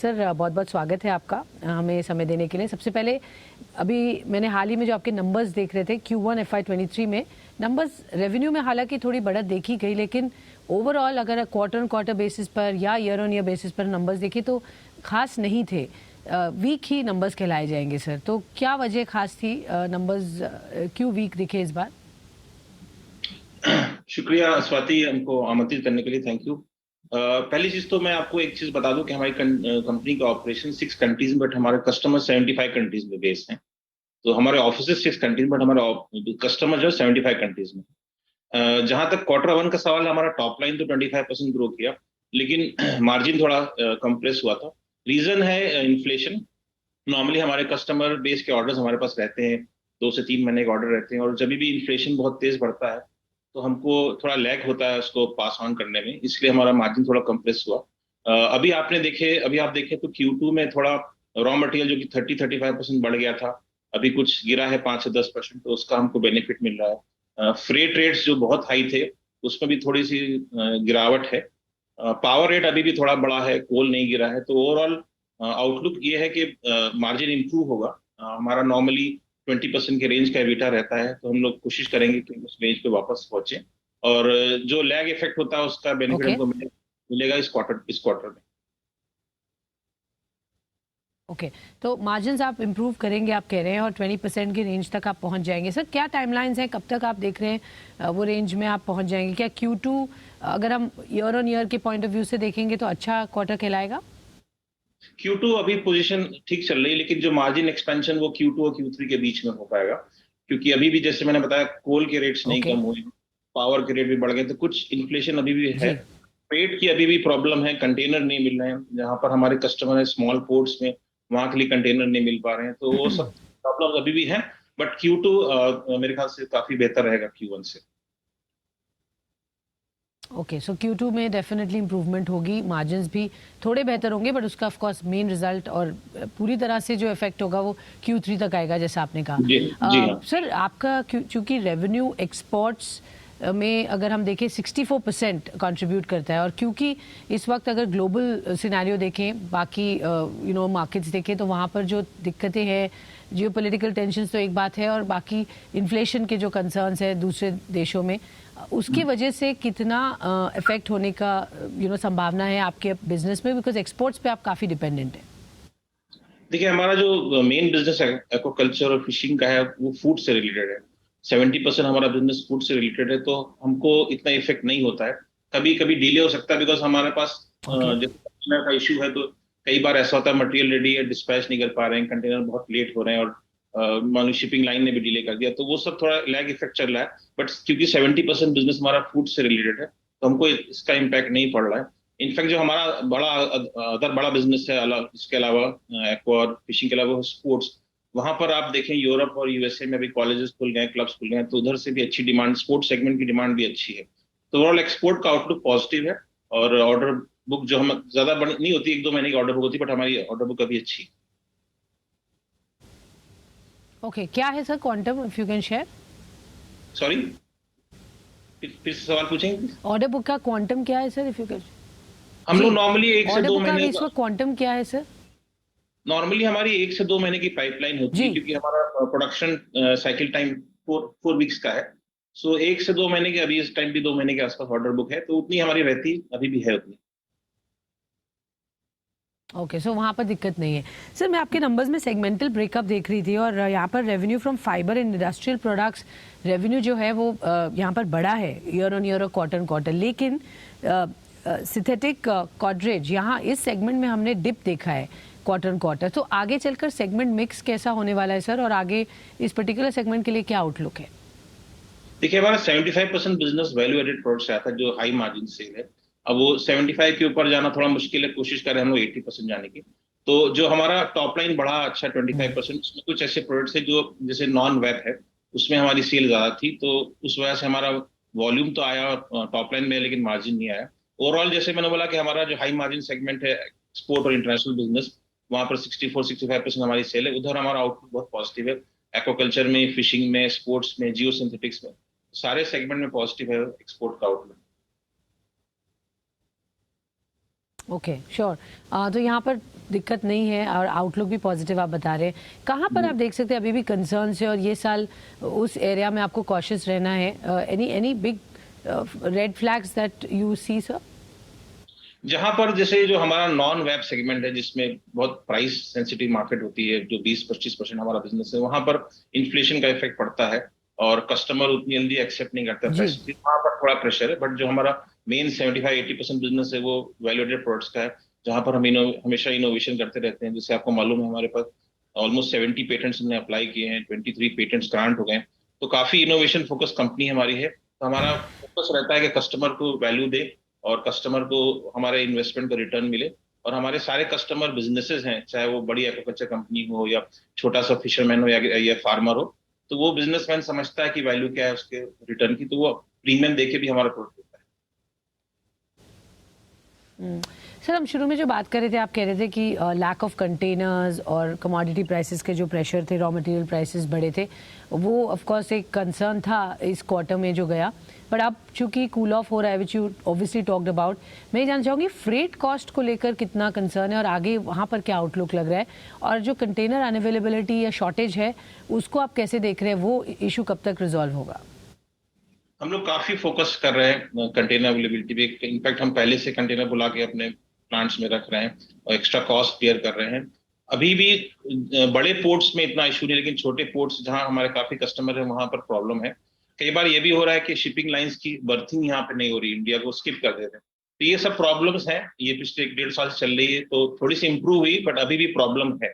Sir बहुत बहुत स्वागत है आपका हमें समय देने के लिए। सबसे पहले अभी मैंने हाल ही में जो आपके नंबर्स देख रहे थे Q1 FY23 में नंबर्स रेवेन्यू में हालांकि थोड़ी बढ़त देखी गई, लेकिन ओवरऑल अगर क्वार्टर ऑन क्वार्टर बेसिस पर या ईयर ऑन ईयर बेसिस पर नंबर्स देखें तो खास नहीं थे, वीक ही नंबर्स कहलाए जाएंगे सर। तो क्या वजह खास थी, नंबर्स क्यों वीक दिखे इस बार? शुक्रिया स्वाति, हमको आमंत्रित करने के लिए थैंक यू। पहली चीज तो मैं आपको एक चीज बता दूं कि हमारी कंपनी का ऑपरेशन 6 कंट्रीज, बट हमारे कस्टमर 75 कंट्रीज में बेस्ड हैं। तो हमारे ऑफिस 6 कंट्रीज, बट हमारे कस्टमर जो 75 कंट्रीज में। जहां तक Q1 का सवाल है, हमारा टॉप लाइन तो 25% ग्रो किया, लेकिन मार्जिन थोड़ा कंप्रेस हुआ था। रीजन है इन्फ्लेशन। नॉर्मली हमारे कस्टमर बेस के ऑर्डर्स हमारे पास रहते हैं, 2 से 3 महीने के ऑर्डर रहते हैं, और जब भी इन्फ्लेशन बहुत तेज बढ़ता है तो हमको थोड़ा लैग होता है उसको पास ऑन करने में, इसलिए हमारा मार्जिन थोड़ा कंप्रेस हुआ। अभी आप देखें तो Q2 में थोड़ा रॉ मटेरियल जो कि 30-35% बढ़ गया था, अभी कुछ गिरा है 5 से 10%, तो उसका हमको बेनिफिट मिल रहा है। फ्रेट रेट्स जो बहुत हाई थे उसमें भी थोड़ी सी गिरावट है। पावर रेट अभी भी थोड़ा बड़ा है, कोल नहीं गिरा है। तो ओवरऑल आउटलुक ये है कि मार्जिन इंप्रूव होगा। हमारा नॉर्मली 20% के रेंज का एबिटा रहता है, तो हम लोग कोशिश करेंगे कि उस रेंज पे वापस पहुंचे, और जो लैग इफेक्ट होता है उसका बेनिफिट ओके हमको मिलेगा इस क्वार्टर में। ओके तो मार्जिन्स आप इम्प्रूव करेंगे आप कह रहे हैं, और 20% की रेंज तक आप पहुंच जाएंगे। सर क्या टाइमलाइंस हैं, कब तक आप देख रहे हैं वो रेंज में आप पहुंच जाएंगे? क्या Q2 अगर हम ईयर ऑन ईयर के पॉइंट ऑफ व्यू से देखेंगे तो अच्छा क्वार्टर कहलाएगा? Q2 अभी पोजीशन ठीक चल रही है, लेकिन जो मार्जिन एक्सपेंशन वो Q2 और Q3 के बीच में हो पाएगा, क्योंकि अभी भी जैसे मैंने बताया कोल के रेट्स नहीं ओके कम हुए, पावर के रेट भी बढ़ गए, तो कुछ इन्फ्लेशन अभी भी है। जी। फ्रेट की अभी भी प्रॉब्लम है, कंटेनर नहीं मिल रहे हैं, जहां पर हमारे कस्टमर है स्मॉल पोर्ट्स में, वहां के लिए कंटेनर नहीं मिल पा रहे हैं, तो वो सब प्रॉब्लम अभी भी है। बट Q2 मेरे ख्याल से काफी बेहतर रहेगा Q1 से। ओके सो Q2 में डेफिनेटली इम्प्रूवमेंट होगी, मार्जिन्स भी थोड़े बेहतर होंगे, बट उसका ऑफ कोर्स मेन रिजल्ट और पूरी तरह से जो इफेक्ट होगा वो Q3 तक आएगा जैसा आपने कहा। जी जी हाँ। सर आपका चूंकि रेवेन्यू एक्सपोर्ट्स में अगर हम देखें 64% कंट्रीब्यूट करता है, और क्योंकि इस वक्त अगर ग्लोबल सिनेरियो देखें, बाकी मार्केट्स देखें, तो वहाँ पर जो दिक्कतें हैं, जियोपॉलिटिकल टेंशन्स तो एक बात है, और बाकी इन्फ्लेशन के जो कंसर्न्स है दूसरे देशों में, उसकी वजह से कितना इफेक्ट होने का संभावना है आपके बिजनेस में, बिकॉज एक्सपोर्ट्स पे आप काफ़ी डिपेंडेंट हैं। देखिए, हमारा जो मेन बिजनेस है एक्वाकल्चर और फिशिंग का है, वो फूड से रिलेटेड है। 70% हमारा बिजनेस फूड से रिलेटेड है, तो हमको इतना इफेक्ट नहीं होता है। कभी कभी डिले हो सकता है, बिकॉज हमारे पास ओके जैसे कंटेनर का इश्यू है, तो कई बार ऐसा होता है मटेरियल रेडी है, डिस्पैच नहीं कर पा रहे हैं, कंटेनर बहुत लेट हो रहे हैं, और मान लो शिपिंग लाइन ने भी डिले कर दिया, तो वो सब थोड़ा लैग इफेक्ट चल रहा है। बट क्योंकि 70% बिजनेस हमारा फूड से रिलेटेड है, तो हमको इसका इम्पैक्ट नहीं पड़ रहा है। इनफैक्ट जो हमारा अदर बड़ा बिजनेस है अलग, इसके अलावा एक्वा और फिशिंग के अलावा स्पोर्ट्स, वहां पर आप देखें यूरोप और यूएसए में भी कॉलेजेस खुल गए, क्लब्स खुल गए, तो उधर से भी अच्छी डिमांड, स्पोर्ट्स सेगमेंट की डिमांड भी अच्छी है। तो ओवरऑल एक्सपोर्ट का आउटलुक पॉजिटिव है, और ऑर्डर बुक जो हम ज्यादा बड़ी नहीं होती, 1-2 महीने की ऑर्डर बुक होती है, बट हमारी ऑर्डर बुक अभी अच्छी है। ओके क्या है sir quantum, if you can share? Sorry, फिर से सवाल पूछेंगे? ऑर्डर बुक का क्वांटम क्या है सर, इफ यू कैन? हम लोग जी, नॉर्मली एक से ऑर्डर दो बुक का महीने इस वक्त क्वांटम क्या है सर? नॉर्मली हमारी 1 से 2 महीने की पाइपलाइन होती है, जी। क्योंकि हमारा प्रोडक्शन साइकिल टाइम 4 वीक्स का है। सो 1 से 2 महीने के, अभी इस टाइम भी 2 महीने के आसपास ऑर्डर बुक है, तो उतनी हमारी रहती अभी भी है उतनी। ओके सो वहाँ पर दिक्कत नहीं है। सर मैं आपके नंबर्स में सेगमेंटल ब्रेकअप देख रही थी, और यहाँ पर revenue from fibre and industrial products revenue जो है वो यहाँ पर बढ़ा है ईयर ऑन ईयर और क्वार्टर ऑन क्वार्टर, लेकिन सिंथेटिक कॉर्डरेज यहाँ इस सेगमेंट में हमने डिप देखा है क्वार्टर ऑन क्वार्टर। तो आगे चलकर सेगमेंट मिक्स कैसा होने वाला है सर, और आगे इस पर्टिकुलर सेगमेंट के लिए क्या आउटलुक है? देखिए, हमारा 75% बिजनेस वैल्यू एडेड प्रोडक्ट से आता है, जो हाई मार्जिन सेल है। अब वो 75 के ऊपर जाना थोड़ा मुश्किल है, कोशिश करें हम लोग 80% जाने की। तो जो हमारा टॉप लाइन बढ़ा अच्छा 25%, उसमें कुछ ऐसे प्रोडक्ट्स है जो जैसे नॉन वेब है, उसमें हमारी सेल ज्यादा थी, तो उस वजह से हमारा वॉल्यूम तो आया टॉप लाइन में, लेकिन मार्जिन नहीं आया। ओवरऑल जैसे मैंने बोला कि हमारा जो हाई मार्जिन सेगमेंट है एक्सपोर्ट और इंटरनेशनल बिजनेस, वहां पर 64-65% हमारी सेल है, उधर हमारा आउटपुट बहुत पॉजिटिव है। एक्वाकल्चर में, फिशिंग में, स्पोर्ट्स में, जियो सिंथेटिक्स में, सारे सेगमेंट में पॉजिटिव है एक्सपोर्ट का आउटलुक। Okay sure. तो यहाँ पर दिक्कत नहीं है और आउटलुक भी पॉजिटिव आप बता रहे हैं। कहाँ पर आप देख सकते हैं अभी भी कंसर्न्स है और ये साल उस एरिया में आपको कॉशियस रहना है? Any big red flags that you see sir? जहां पर जैसे जो हमारा नॉन वेब सेगमेंट है जिसमें बहुत प्राइस सेंसिटिव मार्केट होती है, जो 20-25% हमारा बिजनेस है, वहां पर इन्फ्लेशन का इफेक्ट पड़ता है और कस्टमर उतनी जल्दी एक्सेप्ट नहीं करता जी। प्राइस, वहां पर थोड़ा प्रेशर है। बट जो हमारा मेन 75-80% बिजनेस है वो वैल्यू एडेड प्रोडक्ट्स का है, जहां पर हम हमेशा इनोवेशन करते रहते हैं। जैसे आपको मालूम है हमारे पास ऑलमोस्ट 70 पेटेंट्स हमने अप्लाई किए हैं, 23 पेटेंट्स ग्रांट हो गए हैं। तो काफी इनोवेशन फोकस कंपनी हमारी है। तो हमारा फोकस रहता है कि कस्टमर को वैल्यू दे और कस्टमर को हमारे इन्वेस्टमेंट का रिटर्न मिले। और हमारे सारे कस्टमर बिजनेसेस हैं, चाहे वो बड़ी एक्वाकल्चर कंपनी हो या छोटा सा फिशरमैन हो या फार्मर हो, तो वो बिजनेसमैन समझता है कि वैल्यू क्या है उसके रिटर्न की, तो वो प्रीमियम देके भी हमारा प्रोडक्ट देता है। सर हम शुरू में जो बात कर रहे थे, आप कह रहे थे कि लैक ऑफ कंटेनर्स और कमोडिटी प्राइसेस के जो प्रेशर थे, रॉ मटेरियल प्राइसेस बढ़े थे, वो ऑफ कोर्स एक कंसर्न था इस क्वार्टर में जो गया। बट अब चूंकि कूल ऑफ हो रहा है, which you obviously talked about, मैं ये जानना चाहूँगी फ्रेट कॉस्ट को लेकर कितना कंसर्न है और आगे वहाँ पर क्या आउटलुक लग रहा है, और जो कंटेनर अनअवेलेबिलिटी या शॉर्टेज है उसको आप कैसे देख रहे हैं, वो इशू कब तक रिजॉल्व होगा? हम लोग काफी फोकस कर रहे हैं कंटेनर अवेलेबिलिटी पे। इनफैक्ट हम पहले से कंटेनर बुला के अपने प्लांट्स में रख रहे हैं और एक्स्ट्रा कॉस्ट बेयर कर रहे हैं। अभी भी बड़े पोर्ट्स में इतना इशू नहीं, लेकिन छोटे पोर्ट्स जहां हमारे काफी कस्टमर है वहां पर प्रॉब्लम है। कई बार ये भी हो रहा है कि शिपिंग लाइंस की बर्थिंग यहाँ पे नहीं हो रही, इंडिया को स्किप कर देते हैं। तो ये सब प्रॉब्लम्स हैं, ये पिछले 1-1.5 साल से चल रही है, तो थोड़ी सी इंप्रूव हुई बट अभी भी प्रॉब्लम है।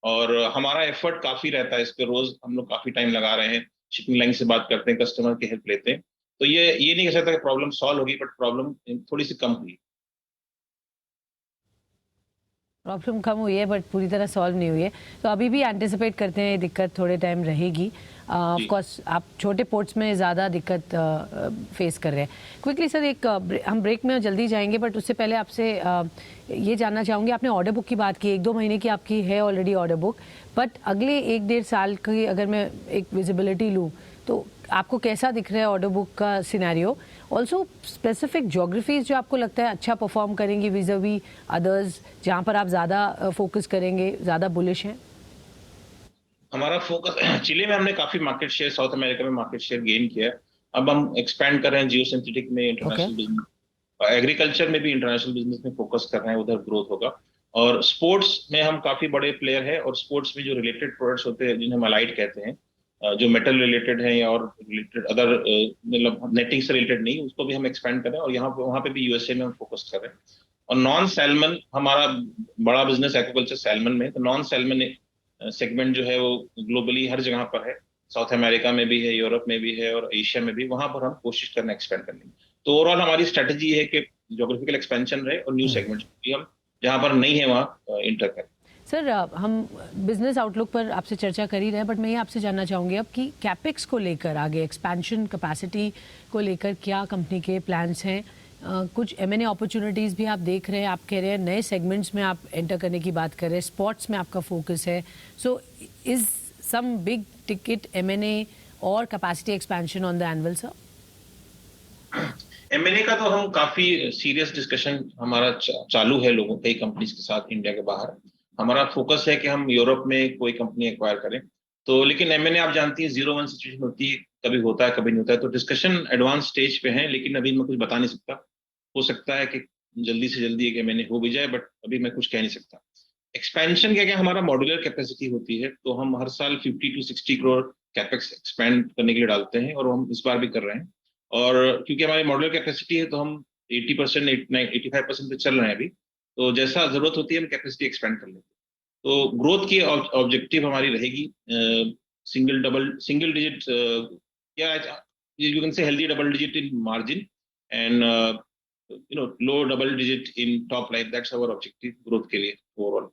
और हमारा एफर्ट काफी रहता है इस पे, रोज हम लोग काफी टाइम लगा रहे हैं, शिपिंग लाइन से बात करते हैं, कस्टमर की हेल्प लेते हैं। तो ये नहीं कह सकता कि प्रॉब्लम सॉल्व होगी, बट प्रॉब्लम थोड़ी सी कम हुई। प्रॉब्लम कम हुई है बट पूरी तरह सॉल्व नहीं हुई है, तो अभी भी एंटिसिपेट करते हैं ये दिक्कत थोड़े टाइम रहेगी। Of ji. कोर्स आप छोटे पोर्ट्स में ज़्यादा दिक्कत फेस कर रहे हैं। क्विकली सर एक हम ब्रेक में जल्दी जाएंगे, बट उससे पहले आपसे ये जानना चाहूँगी, आपने ऑर्डर बुक की बात की, 1-2 महीने की आपकी है ऑलरेडी ऑर्डर बुक, बट अगले 1-1.5 साल की अगर मैं एक विजिबिलिटी लूँ तो आपको कैसा दिख रहा है ऑर्डर बुक का सिनेरियो? ऑल्सो स्पेसिफिक ज्योग्राफीज जो आपको लगता है अच्छा परफॉर्म करेंगी विज़ावी अदर्स, जहाँ पर आप ज़्यादा फोकस करेंगे, ज़्यादा बुलिश हैं? हमारा फोकस चिली में हमने काफी मार्केट शेयर, साउथ अमेरिका में मार्केट शेयर गेन किया है। अब हम एक्सपैंड कर रहे हैं जियो सिंथेटिक में, ओके। इंटरनेशनल बिजनेस, एग्रीकल्चर में भी इंटरनेशनल बिजनेस में फोकस कर रहे हैं, उधर ग्रोथ होगा। और स्पोर्ट्स में हम काफी बड़े प्लेयर हैं, और स्पोर्ट्स में जो रिलेटेड प्रोडक्ट्स होते हैं जिन्हें हम अलाइड कहते हैं, जो मेटल रिलेटेड है या और रिलेटेड अदर, मतलब नेटिंग से रिलेटेड नहीं, उसको भी हम एक्सपेंड कर रहे हैं। और यहाँ पे वहाँ पे भी यूएसए में हम फोकस कर रहे हैं। और नॉन सैल्मन हमारा बड़ा बिजनेस एक्वाकल्चर सैल्मन में, तो नॉन सैल्मन सेगमेंट जो है वो ग्लोबली हर जगह पर है, साउथ अमेरिका में भी है, यूरोप में भी है और एशिया में भी, वहां पर हम कोशिश करना एक्सपेंड करने की। तो ओवरऑल हमारी स्ट्रेटजी है कि ज्योग्राफिकल एक्सपेंशन रहे और न्यू सेगमेंट्स भी हम जहां पर नहीं है वहां इंटर करें। सर हम बिजनेस आउटलुक पर आपसे चर्चा कर ही रहे हैं, बट मैं ये आपसे जानना चाहूँगी अब कि कैपेक्स को लेकर आगे एक्सपेंशन कैपेसिटी को लेकर क्या कंपनी के प्लान्स हैं? कुछ M&A अपॉर्चुनिटीज़ भी आप देख रहे हैं? आप कह रहे हैं नए सेगमेंट्स में आप एंटर करने की बात कर रहे हैं, स्पोर्ट्स में आपका फोकस है, so is some big ticket M&A और capacity expansion on the annual sir? M N A का तो हम काफी सीरियस डिस्कशन हमारा चालू है लोगों, कई कंपनीज के साथ इंडिया के बाहर। हमारा फोकस है कि हम यूरोप में कोई कंपनी एक्वायर करें। तो लेकिन एमएनए आप जानती हैं 0-1 सिचुएशन होती है, कभी होता है कभी नहीं होता है। तो डिस्कशन एडवांस स्टेज पे है, लेकिन अभी मैं कुछ बता नहीं सकता। हो सकता है कि जल्दी से जल्दी एक एमएनए हो भी जाए, बट अभी मैं कुछ कह नहीं सकता। एक्सपेंशन क्या क्या, हमारा मॉड्यूलर कैपेसिटी होती है, तो हम हर साल 50-60 करोड़ कैपेक्स एक्सपेंड करने के लिए डालते हैं, और हम इस बार भी कर रहे हैं। और क्योंकि हमारी मॉड्यूलर कैपेसिटी है, तो हम 80%, 85% पे चल रहे हैं अभी। तो जैसा जरूरत होती है हम कैपेसिटी एक्सपेंड कर लेते हैं। तो ग्रोथ की ऑब्जेक्टिव हमारी रहेगी सिंगल डिजिट, या you can say healthy double digit in margin, and low double digit in top line. That's our objective growth के लिए ओवरऑल।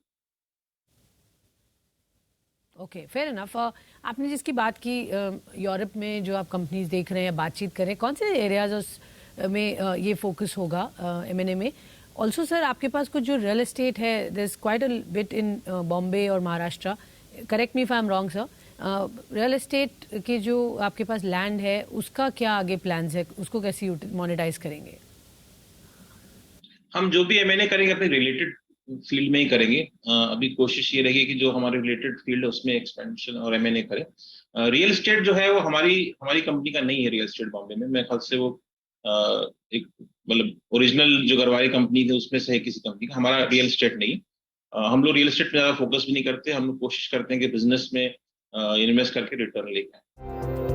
Okay fair enough. आपने जिसकी बात की यूरोप में जो आप कंपनीज देख रहे हैं, बातचीत करें, कौन से एरियाज में ये फोकस होगा M&A में? ऑल्सो सर आपके पास कुछ जो रियल एस्टेट है, there is quite a bit in Bombay और Maharashtra, correct me if I am wrong sir, real estate के जो आपके पास लैंड है उसका क्या आगे प्लान्स है, उसको कैसे मोनेटाइज करेंगे? हम जो भी M&A करेंगे अपने रिलेटेड फील्ड में ही करेंगे। अभी कोशिश ये रहेगी कि जो हमारे रिलेटेड फील्ड है उसमें एक्सपेंशन और M&A करें। रियल एस्टेट जो है वो हमारी हमारी कंपनी का नहीं है। रियल एस्टेट बॉम्बे में मेरे ख्याल से वो एक मतलब ओरिजिनल जो गरवारी कंपनी थी उसमें से है किसी कंपनी का। हमारा रियल एस्टेट नहीं है। हम लोग रियल एस्टेट पे ज्यादा फोकस भी नहीं करते। हम लोग कोशिश करते हैं कि बिजनेस में इन्वेस्ट करके रिटर्न लेके आएं।